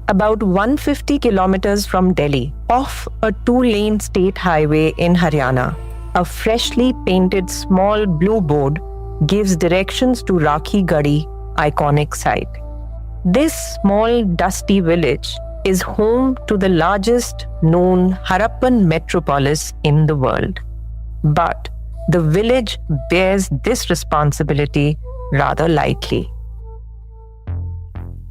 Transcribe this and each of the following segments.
about 150 kilometers from Delhi, off a two-lane state highway in Haryana. A freshly painted small blue board gives directions to Rakhigarhi, iconic site. This small dusty village is home to the largest known Harappan metropolis in the world. But the village bears this responsibility rather lightly.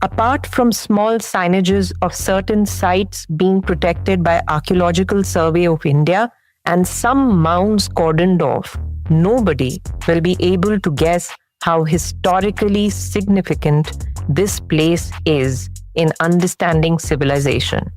Apart from small signages of certain sites being protected by Archaeological Survey of India and some mounds cordoned off, nobody will be able to guess how historically significant this place is in understanding civilization.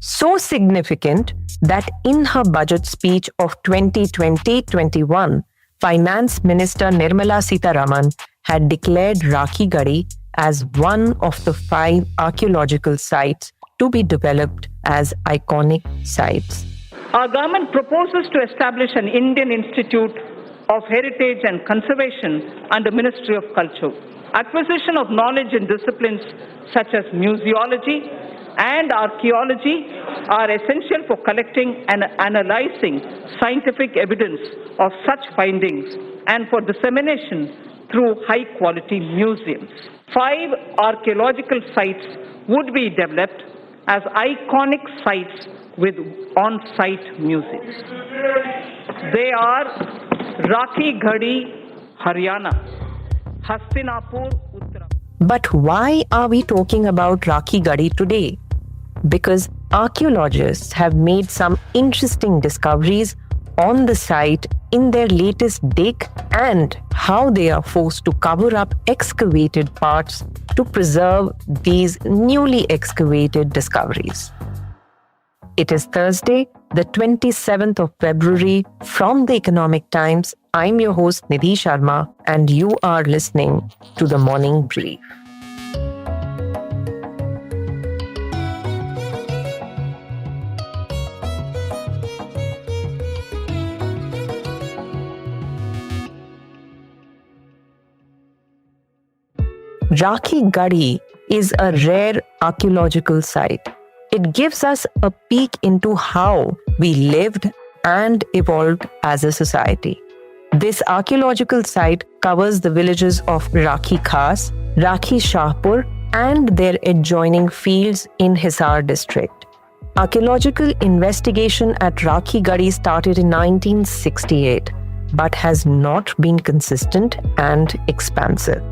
So significant that in her budget speech of 2020-21, Finance Minister Nirmala Sitharaman had declared Rakhigarhi as one of the 5 archaeological sites to be developed as iconic sites. Our government proposes to establish an Indian Institute of Heritage and Conservation under Ministry of Culture. Acquisition of knowledge in disciplines such as museology and archaeology are essential for collecting and analyzing scientific evidence of such findings and for dissemination through high-quality museums. 5 archaeological sites would be developed as iconic sites with on-site museums. They are Rakhigarhi, Haryana, Hastinapur, Uttarakhand. But why are we talking about Rakhigarhi today? Because archaeologists have made some interesting discoveries on the site in their latest dig and how they are forced to cover up excavated parts to preserve these newly excavated discoveries. It is Thursday, the 27th of February. From the Economic Times, I'm your host Nidhi Sharma, and you are listening to the Morning Brief. Rakhigarhi is a rare archaeological site. It gives us a peek into how we lived and evolved as a society. This archaeological site covers the villages of Rakhi Khas, Rakhi Shahpur, and their adjoining fields in Hisar district. Archaeological investigation at Rakhigarhi started in 1968, but has not been consistent and expansive.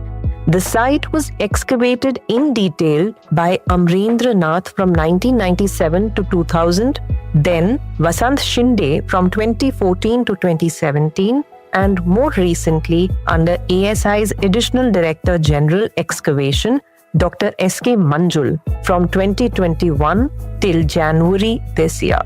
The site was excavated in detail by Amrendra Nath from 1997 to 2000, then Vasant Shinde from 2014 to 2017, and more recently under ASI's Additional Director General Excavation, Dr. S.K. Manjul from 2021 till January this year.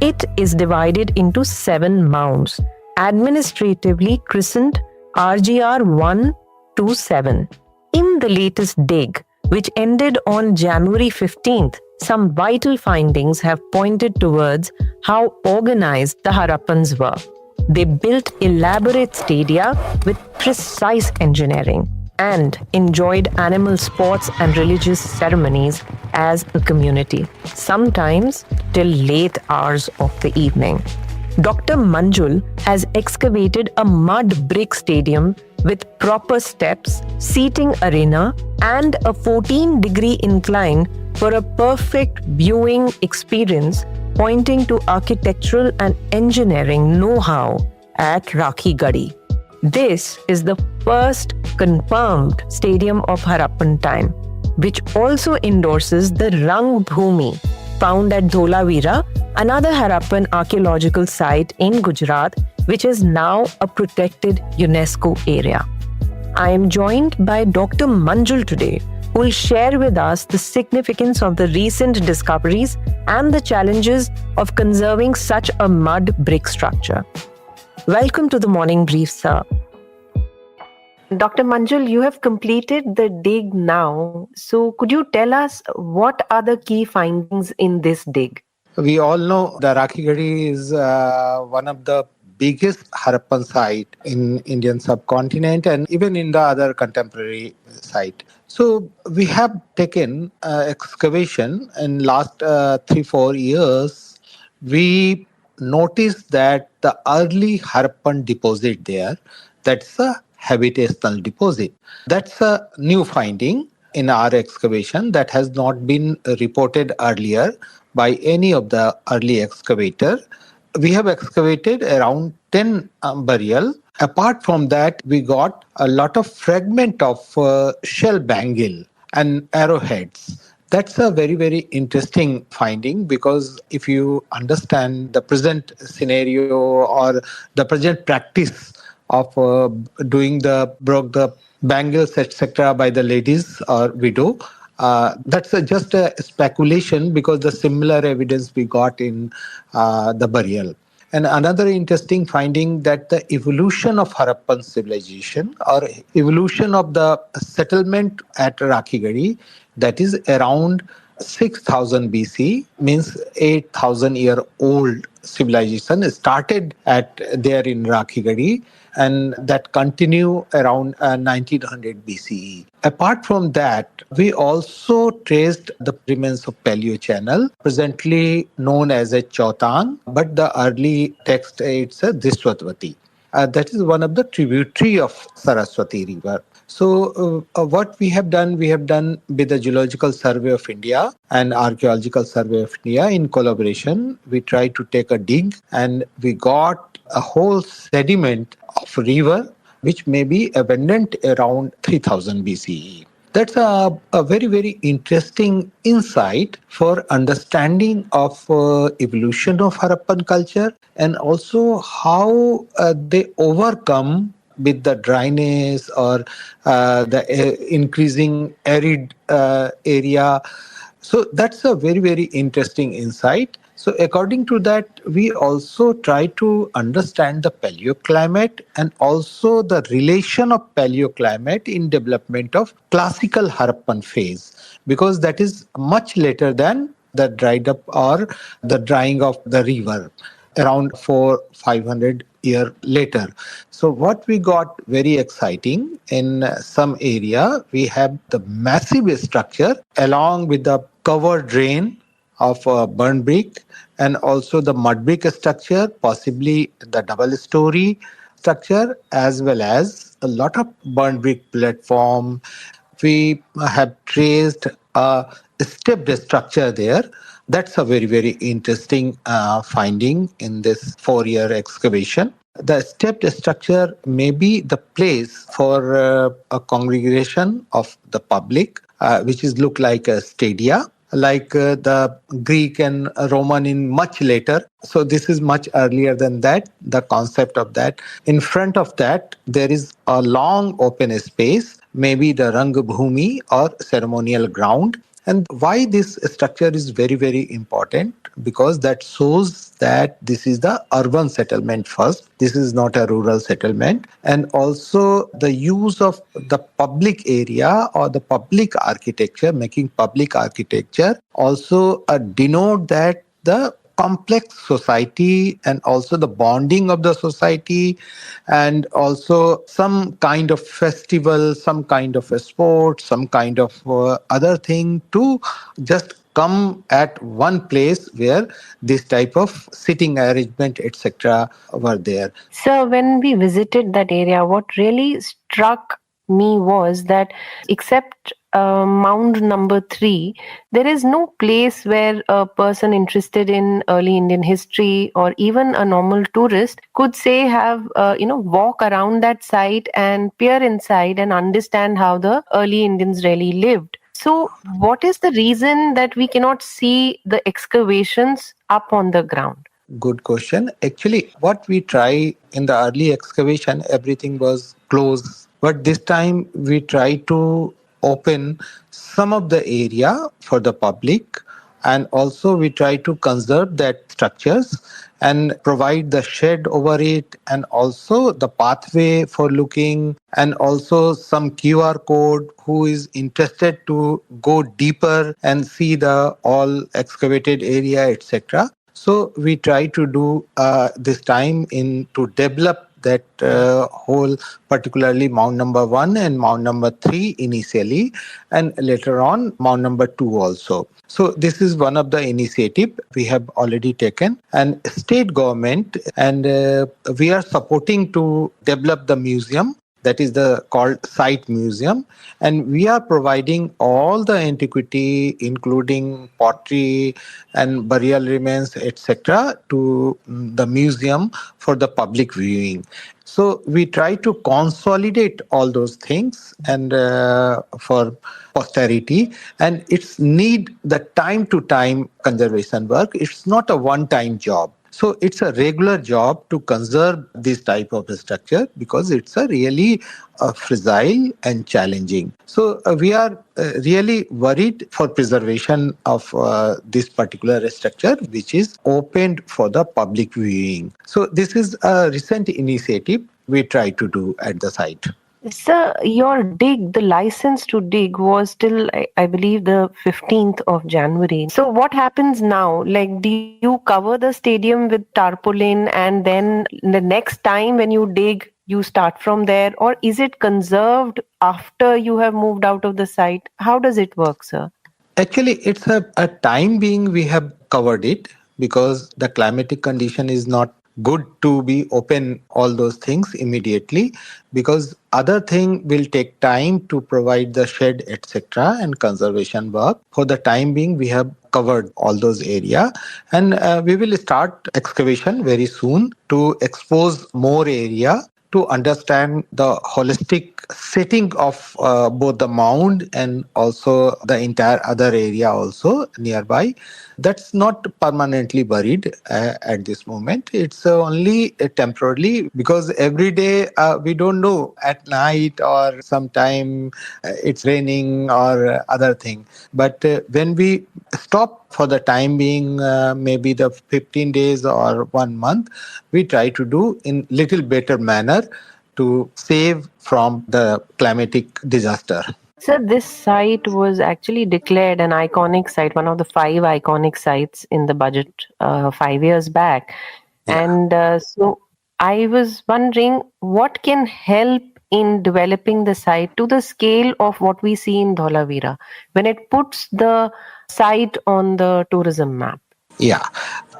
It is divided into 7 mounds, administratively christened RGR 1 to 7. In the latest dig, which ended on January 15th, some vital findings have pointed towards how organized the Harappans were. They built elaborate stadia with precise engineering and enjoyed animal sports and religious ceremonies as a community, sometimes till late hours of the evening. Dr. Manjul has excavated a mud brick stadium with proper steps, seating arena, and a 14-degree incline for a perfect viewing experience, pointing to architectural and engineering know-how at Rakhigarhi. This is the first confirmed stadium of Harappan time, which also endorses the Rang Bhumi found at Dholavira, another Harappan archaeological site in Gujarat, which is now a protected UNESCO area. I am joined by Dr. Manjul today, who will share with us the significance of the recent discoveries and the challenges of conserving such a mud brick structure. Welcome to the Morning Brief, sir. Dr. Manjul, you have completed the dig now. So could you tell us what are the key findings in this dig? We all know the Rakhigarhi is one of the biggest Harappan site in Indian subcontinent and even in the other contemporary site. So we have taken excavation in last 3-4 years. We noticed that the early Harappan deposit there, that's a habitational deposit. That's a new finding in our excavation that has not been reported earlier by any of the early excavator. We have excavated around 10 burial. Apart from that, we got a lot of fragment of shell bangle and arrowheads. That's a very, very interesting finding, because if you understand the present scenario or the present practice of doing the broke the bangles, etc., by the ladies or widow, that's just a speculation, because the similar evidence we got in the burial. And another interesting finding, that the evolution of Harappan civilization or evolution of the settlement at Rakhigarhi, that is around 6000 BC, means 8000 year old civilization started at there in Rakhigarhi, and that continue around 1900 BCE. Apart from that, we also traced the remains of Paleo Channel, presently known as a Chautang, but the early text it's a Driswatwati. That is one of the tributary of Saraswati River. So what we have done with the Geological Survey of India and Archaeological Survey of India in collaboration. We tried to take a dig, and we got a whole sediment of river which may be abundant around 3000 BCE. That's a very, very interesting insight for understanding of evolution of Harappan culture, and also how they overcome with the dryness or the increasing arid area. So that's a very, very interesting insight. So according to that, we also try to understand the paleoclimate and also the relation of paleoclimate in development of classical Harappan phase, because that is much later than the dried up or the drying of the river, around 400-500 year later. So what we got very exciting, in some area we have the massive structure along with the covered drain of burn brick, and also the mud brick structure, possibly the double story structure, as well as a lot of burn brick platform. We have traced a stepped structure there. That's a very, very interesting finding in this 4-year excavation. The stepped structure may be the place for a congregation of the public, which is look like a stadia, like the Greek and Roman in much later. So this is much earlier than that, the concept of that. In front of that, there is a long open space, maybe the Rangbhumi or ceremonial ground. And why this structure is very, very important? Because that shows that this is the urban settlement first. This is not a rural settlement. And also the use of the public area or the public architecture, making public architecture, also denote that the complex society and also the bonding of the society, and also some kind of festival, some kind of a sport, some kind of other thing to just come at one place where this type of sitting arrangement, etc., were there. So, when we visited that area, what really struck me was that, except mound number 3, there is no place where a person interested in early Indian history or even a normal tourist could say have walk around that site and peer inside and understand how the early Indians really lived. So, what is the reason that we cannot see the excavations up on the ground? Good question. Actually, what we try in the early excavation, everything was closed. But this time we try to open some of the area for the public, and also we try to conserve that structures and provide the shed over it, and also the pathway for looking, and also some QR code who is interested to go deeper and see the all excavated area, etc. So we try to do this time in to develop that whole, particularly Mount number 1 and Mount number 3 initially, and later on Mount number 2 also. So this is one of the initiative we have already taken, and state government, and we are supporting to develop the museum, that is the called site museum, and we are providing all the antiquity including pottery and burial remains etc. to the museum for the public viewing. So we try to consolidate all those things and for posterity, and it's need the time to time conservation work. It's not a one time job. So it's a regular job to conserve this type of structure because it's a really fragile and challenging. So we are really worried for preservation of this particular structure, which is opened for the public viewing. So this is a recent initiative we try to do at the site. Sir, your dig, the license to dig was till, I believe, the 15th of January. So what happens now? Like, do you cover the stadium with tarpaulin and then the next time when you dig, you start from there? Or is it conserved after you have moved out of the site? How does it work, sir? Actually, it's a time being we have covered it because the climatic condition is not good to be open all those things immediately, because other thing will take time to provide the shed etc. and conservation work. For the time being we have covered all those area, and we will start excavation very soon to expose more area to understand the holistic setting of both the mound and also the entire other area also nearby. That's not permanently buried at this moment. It's only temporarily, because every day we don't know, at night or sometime it's raining or other thing. But when we stop for the time being, maybe the 15 days or 1 month, we try to do in little better manner to save from the climatic disaster. So this site was actually declared an iconic site, one of the 5 iconic sites in the budget 5 years back. Yeah. And so I was wondering what can help in developing the site to the scale of what we see in Dholavira when it puts the site on the tourism map. Yeah,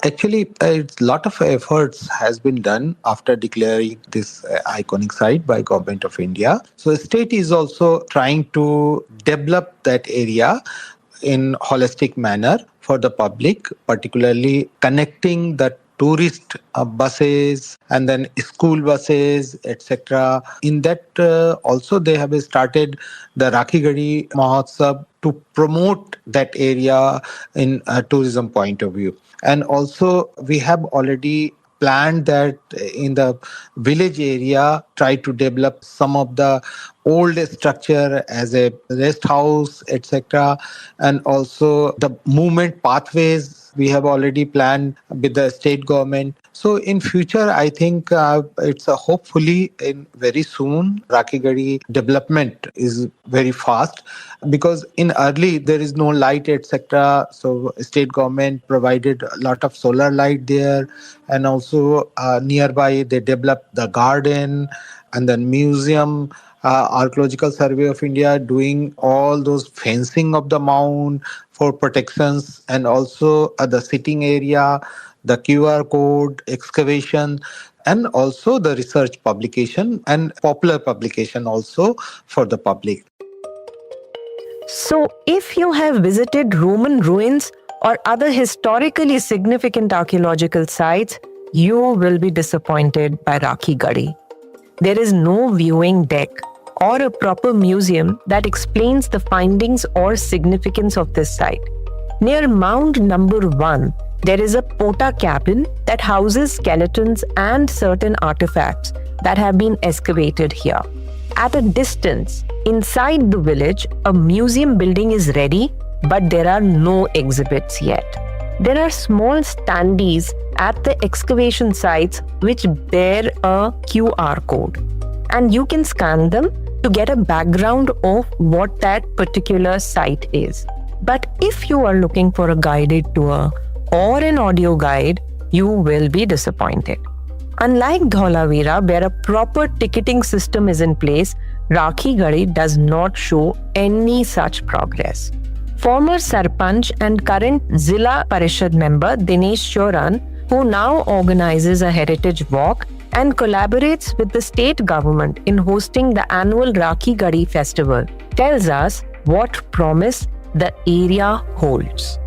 actually, a lot of efforts has been done after declaring this iconic site by Government of India. So, the state is also trying to develop that area in holistic manner for the public, particularly connecting the tourist buses and then school buses, etc. In that also they have started the Rakhigarhi Mahotsav to promote that area in a tourism point of view. And also we have already planned that in the village area, try to develop some of the old structure as a rest house, etc. And also the movement pathways we have already planned with the state government. So in future, I think it's hopefully in very soon, Rakhigarhi development is very fast, because in early there is no light, etc. So state government provided a lot of solar light there, and also nearby they developed the garden and then museum. Archaeological Survey of India doing all those fencing of the mound for protections, and also the sitting area, the QR code, excavation, and also the research publication and popular publication also for the public. So, if you have visited Roman ruins or other historically significant archaeological sites, you will be disappointed by Rakhigarhi. There is no viewing deck or a proper museum that explains the findings or significance of this site. Near mound number 1, there is a pota cabin that houses skeletons and certain artifacts that have been excavated here. At a distance, inside the village, a museum building is ready, but there are no exhibits yet. There are small standees at the excavation sites which bear a QR code, and you can scan them to get a background of what that particular site is. But if you are looking for a guided tour or an audio guide, you will be disappointed. Unlike Dholavira, where a proper ticketing system is in place, Rakhigarhi does not show any such progress. Former Sarpanch and current Zila Parishad member Dinesh Sheoran, who now organizes a heritage walk and collaborates with the state government in hosting the annual Rakhigarhi festival, tells us what promise the area holds.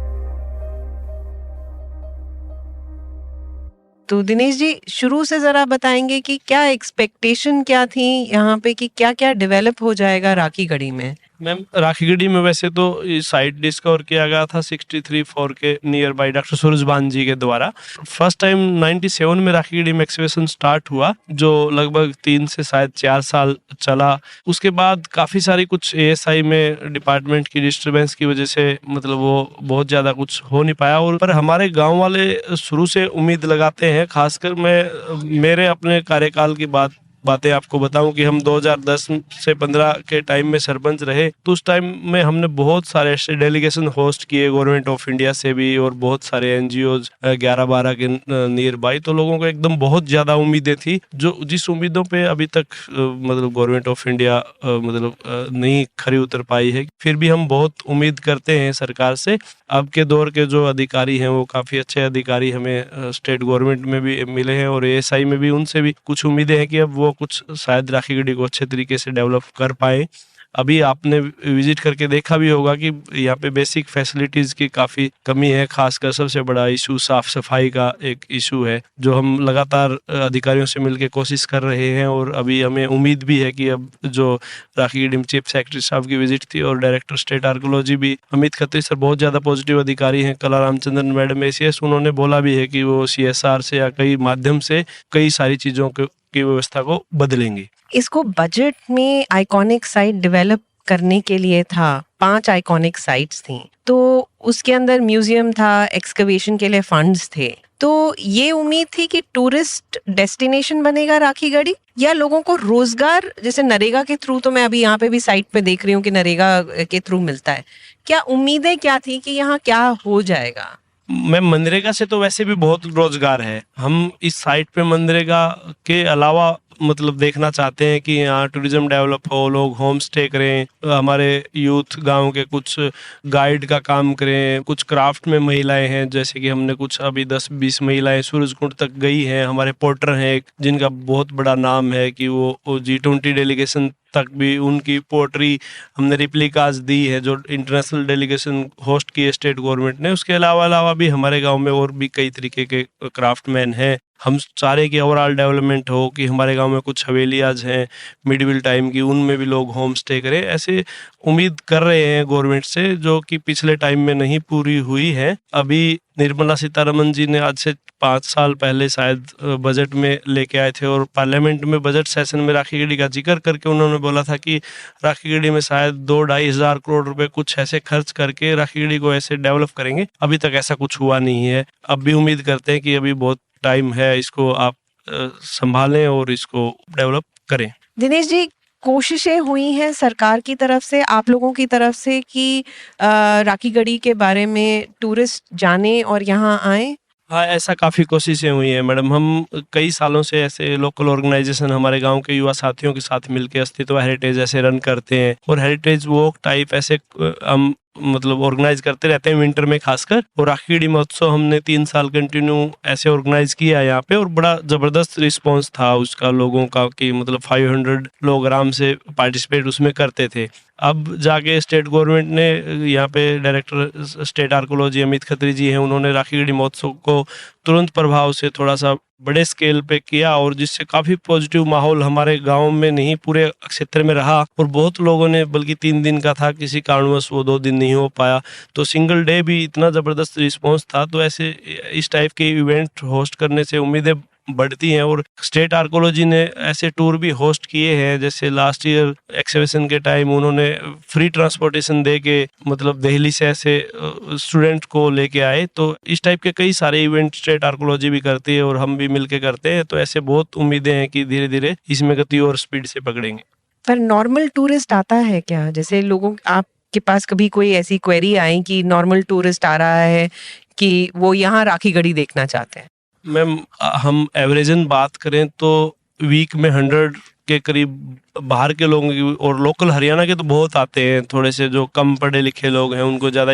तो दिनेश जी, शुरू से जरा बताएंगे कि क्या expectation क्या थी यहाँ पे, कि क्या क्या डेवलप हो जाएगा राखीगढ़ी में? मैम, राखीगढ़ी में वैसे तो साइट डिस्कवर किया गया था 63 के नियर बाई डॉक्टर सूरजबान जी के द्वारा। फर्स्ट टाइम 97 में राखीगढ़ी में एक्सकवेशन स्टार्ट हुआ, जो लगभग 3 से शायद 4 साल चला। उसके बाद काफ़ी सारी कुछ ASI में डिपार्टमेंट की डिस्टर्बेंस की वजह से मतलब वो बहुत ज़्यादा कुछ हो नहीं पाया। और पर हमारे गाँव वाले शुरू से उम्मीद लगाते हैं, खासकर मैं मेरे अपने कार्यकाल की बातें आपको बताऊं कि हम 2010 से 15 के टाइम में सरपंच रहे, तो उस टाइम में हमने बहुत सारे ऐसे डेलीगेशन होस्ट किए गवर्नमेंट ऑफ इंडिया से भी, और बहुत सारे NGOs 11-12 के नियर बाई। तो लोगों को एकदम बहुत ज़्यादा उम्मीदें थी, जो जिस उम्मीदों पे अभी तक मतलब गवर्नमेंट ऑफ इंडिया नहीं खरी उतर पाई है। फिर भी हम बहुत उम्मीद करते हैं सरकार से। अब के दौर के जो अधिकारी हैं वो काफ़ी अच्छे अधिकारी हमें स्टेट गवर्नमेंट में भी मिले हैं, और ASI में भी उनसे भी कुछ उम्मीदें हैं कि अब वो कुछ शायद राखीगढ़ी को अच्छे तरीके से डेवलप कर पाए। अभी आपने विजिट करके देखा भी होगा कि यहाँ पे बेसिक फैसिलिटीज़ की काफ़ी कमी है। खासकर सबसे बड़ा इशू साफ़ सफाई का एक इशू है, जो हम लगातार अधिकारियों से मिलकर कोशिश कर रहे हैं। और अभी हमें उम्मीद भी है कि अब जो राखीगढ़ी में चीफ सेक्रेटरी साहब की विजिट थी और डायरेक्टर स्टेट आर्कियोलॉजी भी अमित खत्री सर बहुत ज़्यादा पॉजिटिव अधिकारी हैं। कला रामचंद्रन मैडम ACS, उन्होंने बोला भी है कि वो CSR से या कई माध्यम से कई सारी चीज़ों की व्यवस्था को बदलेंगी। इसको बजट में आइकॉनिक साइट डेवलप करने के लिए था, 5 आइकॉनिक साइट्स थी, तो उसके अंदर म्यूजियम था, एक्सकवेशन के लिए फंड्स थे। तो ये उम्मीद थी कि टूरिस्ट डेस्टिनेशन बनेगा राखीगढ़ी, या लोगों को रोजगार, जैसे नरेगा के थ्रू, तो मैं अभी यहाँ पे भी साइट पे देख रही हूँ कि नरेगा के थ्रू मिलता है। क्या उम्मीदें क्या थी कि यहाँ क्या हो जाएगा? मैम, मनरेगा से तो वैसे भी बहुत रोजगार है। हम इस साइट पे मनरेगा के अलावा मतलब देखना चाहते हैं कि यहाँ टूरिज्म डेवलप हो, लोग होम स्टे करें, हमारे यूथ गांव के कुछ गाइड का काम करें, कुछ क्राफ्ट में महिलाएं हैं, जैसे कि हमने कुछ अभी 10-20 महिलाएं सूरजकुंड तक गई हैं। हमारे पोर्टर हैं एक, जिनका बहुत बड़ा नाम है कि वो G20 डेलीगेशन तक भी उनकी पोट्री हमने रिप्लिकाज दी है, जो इंटरनेशनल डेलीगेशन होस्ट की है स्टेट गवर्नमेंट ने। उसके अलावा भी हमारे गांव में और भी कई तरीके के क्राफ्टमैन हैं। हम चाह रहे कि ओवरऑल डेवलपमेंट हो, कि हमारे गांव में कुछ हवेलियाज हैं मिडिवल टाइम की, उनमें भी लोग होम स्टे करें। ऐसे उम्मीद कर रहे हैं गवर्नमेंट से, जो कि पिछले टाइम में नहीं पूरी हुई है। अभी निर्मला सीतारमन जी ने आज से 5 साल पहले शायद बजट में लेके आए थे, और पार्लियामेंट में बजट सेशन में राखीगढ़ी का जिक्र करके उन्होंने बोला था कि राखीगढ़ी में शायद 2-2.5 हज़ार करोड़ रुपए कुछ ऐसे खर्च करके राखीगढ़ी को ऐसे डेवलप करेंगे। अभी तक ऐसा कुछ हुआ नहीं है। अब भी उम्मीद करते हैं कि अभी बहुत टाइम है, इसको आप संभालें और इसको डेवलप करें। दिनेश जी, कोशिशें हुई हैं सरकार की तरफ से, आप लोगों की तरफ से, कि राखीगढ़ी के बारे में टूरिस्ट जाने और यहाँ आए? हाँ, ऐसा काफ़ी कोशिशें हुई हैं मैडम। हम कई सालों से ऐसे लोकल ऑर्गेनाइजेशन हमारे गांव के युवा साथियों के साथ मिलकर अस्तित्व हेरिटेज ऐसे रन करते हैं, और हेरिटेज वॉक टाइप ऐसे हम मतलब ऑर्गेनाइज करते रहते हैं विंटर में खासकर। और राखीगढ़ी महोत्सव हमने 3 साल कंटिन्यू ऐसे ऑर्गेनाइज किया यहाँ पे, और बड़ा जबरदस्त रिस्पांस था उसका लोगों का, कि मतलब 500 लोग आराम से पार्टिसिपेट उसमें करते थे। अब जाके स्टेट गवर्नमेंट ने यहाँ पे director state archaeology Amit Khatri ji हैं, उन्होंने राखीगढ़ी महोत्सव को तुरंत प्रभाव से थोड़ा सा बड़े स्केल पे किया, और जिससे काफ़ी पॉजिटिव माहौल हमारे गांव में नहीं पूरे क्षेत्र में रहा। और बहुत लोगों ने, बल्कि 3 दिन का था, किसी कारणवश वो 2 दिन नहीं हो पाया, तो सिंगल डे भी इतना ज़बरदस्त रिस्पॉन्स था। तो ऐसे इस टाइप के इवेंट होस्ट करने से उम्मीदें बढ़ती हैं। और स्टेट आर्कियोलॉजी ने ऐसे टूर भी होस्ट किए हैं, जैसे लास्ट ईयर एक्सकवेशन के टाइम उन्होंने फ्री ट्रांसपोर्टेशन दे के मतलब दिल्ली से ऐसे स्टूडेंट को लेके आए। तो इस टाइप के कई सारे इवेंट स्टेट आर्कियोलॉजी भी करती है और हम भी मिलके करते हैं। तो ऐसे बहुत उम्मीदें हैं कि धीरे धीरे इसमें गति और स्पीड से पकड़ेंगे। पर नॉर्मल टूरिस्ट आता है क्या? जैसे लोगों, आपके पास कभी कोई ऐसी क्वेरी आई कि नॉर्मल टूरिस्ट आ रहा है, कि वो यहाँ राखीगढ़ी देखना चाहते हैं? मैम, हम एवरेजन बात करें तो वीक में 100 के करीब बाहर के लोग और लोकल हरियाणा के तो बहुत आते हैं। थोड़े से जो कम पढ़े लिखे लोग हैं उनको ज़्यादा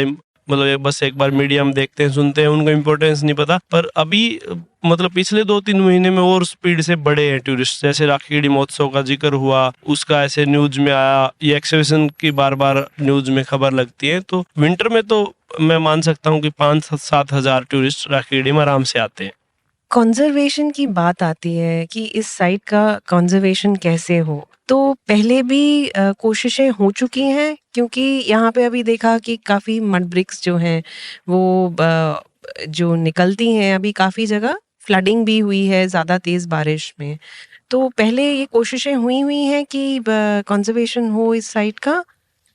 मतलब बस एक बार मीडियम देखते हैं, सुनते हैं, उनको इम्पोर्टेंस नहीं पता। पर अभी मतलब पिछले 2-3 महीने में और स्पीड से बढ़े हैं टूरिस्ट। जैसे राखीगढ़ी महोत्सव का जिक्र हुआ, उसका ऐसे न्यूज में आया, ये एक्सिबिशन की बार बार न्यूज में खबर लगती है। तो विंटर में तो मैं मान सकता हूँ कि 5-7 हज़ार टूरिस्ट राखीगढ़ी में आराम से आते हैं। कंजर्वेशन की बात आती है कि इस साइट का कंजर्वेशन कैसे हो, तो पहले भी कोशिशें हो चुकी हैं, क्योंकि यहाँ पे अभी देखा कि काफ़ी मड ब्रिक्स जो हैं वो जो निकलती हैं, अभी काफ़ी जगह फ्लडिंग भी हुई है ज़्यादा तेज़ बारिश में। तो पहले ये कोशिशें हुई हैं कि कंजर्वेशन हो इस साइट का?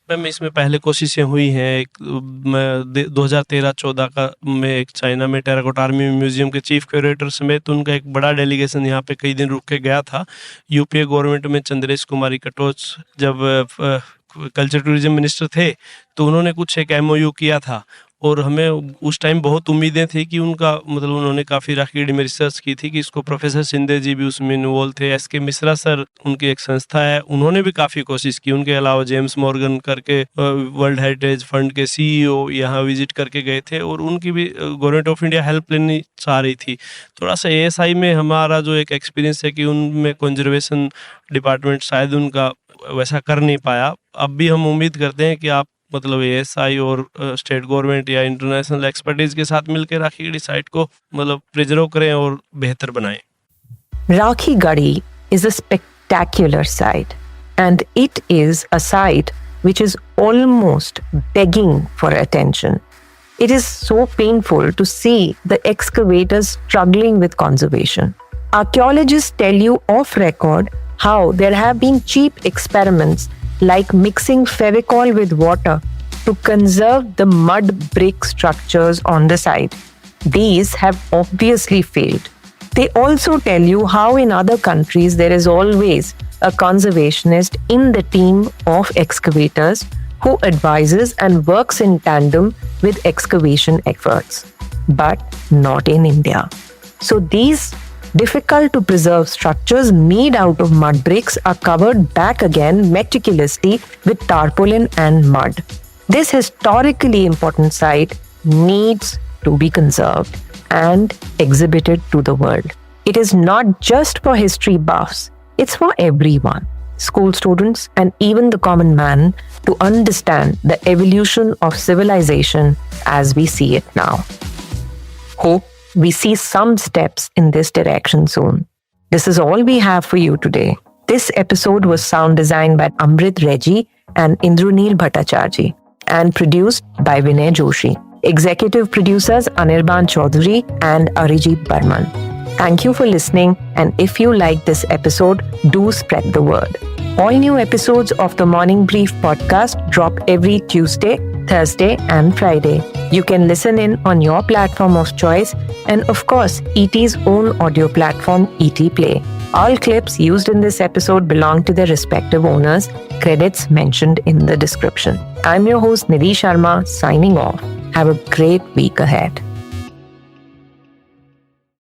मैम, इसमें पहले कोशिशें हुई हैं। एक 2013-14 का में एक चाइना में टेराकोटा आर्मी म्यूजियम के चीफ क्यूरेटर समेत उनका एक बड़ा डेलीगेशन यहाँ पे कई दिन रुक के गया था। यूपीए गवर्नमेंट में चंद्रेश कुमारी कटोच जब कल्चर टूरिज्म मिनिस्टर थे तो उन्होंने कुछ एक MOU किया था और हमें उस टाइम बहुत उम्मीदें थी कि उनका मतलब उन्होंने काफ़ी राखीगढ़ी में रिसर्च की थी कि इसको प्रोफेसर शिंदे जी भी उसमें इन्वॉल्व थे, SK मिश्रा सर उनकी एक संस्था है, उन्होंने भी काफ़ी कोशिश की। उनके अलावा जेम्स मॉर्गन करके वर्ल्ड हेरिटेज फंड के CEO यहाँ विजिट करके गए थे और उनकी भी गवर्नमेंट ऑफ इंडिया हेल्प लेनी चाह रही थी। थोड़ा सा ASI में हमारा जो एक एक्सपीरियंस है कि उनमें कंजर्वेशन डिपार्टमेंट शायद उनका वैसा कर नहीं पाया। अब भी हम उम्मीद करते हैं कि आप मतलब ASI और स्टेट गवर्नमेंट या इंटरनेशनल एक्सपर्टीज के साथ मिलकर राखीगढ़ी साइट को मतलब प्रिजर्व करें और बेहतर बनाएं। Rakhigarhi is a spectacular site, and it is a site which is almost begging for attention. It is so painful to see the excavators struggling with conservation. Archaeologists tell you off record how there have been cheap experiments like mixing Fevicol with water to conserve the mud brick structures on the site. These have obviously failed. They also tell you how in other countries there is always a conservationist in the team of excavators who advises and works in tandem with excavation efforts, but not in India. So these difficult to preserve structures made out of mud bricks are covered back again meticulously with tarpaulin and mud. This historically important site needs to be conserved and exhibited to the world. It is not just for history buffs, it's for everyone, school students and even the common man, to understand the evolution of civilization as we see it now. Hope we see some steps in this direction soon. This is all we have for you today. This episode was sound designed by Amrit Reggie and Indraneel Bhattacharjee and produced by Vinay Joshi. Executive producers Anirban Chaudhary and Arijit Barman. Thank you for listening, and if you like this episode, do spread the word. All new episodes of the Morning Brief podcast drop every Tuesday, Thursday, and Friday. You can listen in on your platform of choice and, of course, ET's own audio platform, ET Play. All clips used in this episode belong to their respective owners. Credits mentioned in the description. I'm your host, Nidhi Sharma, signing off. Have a great week ahead.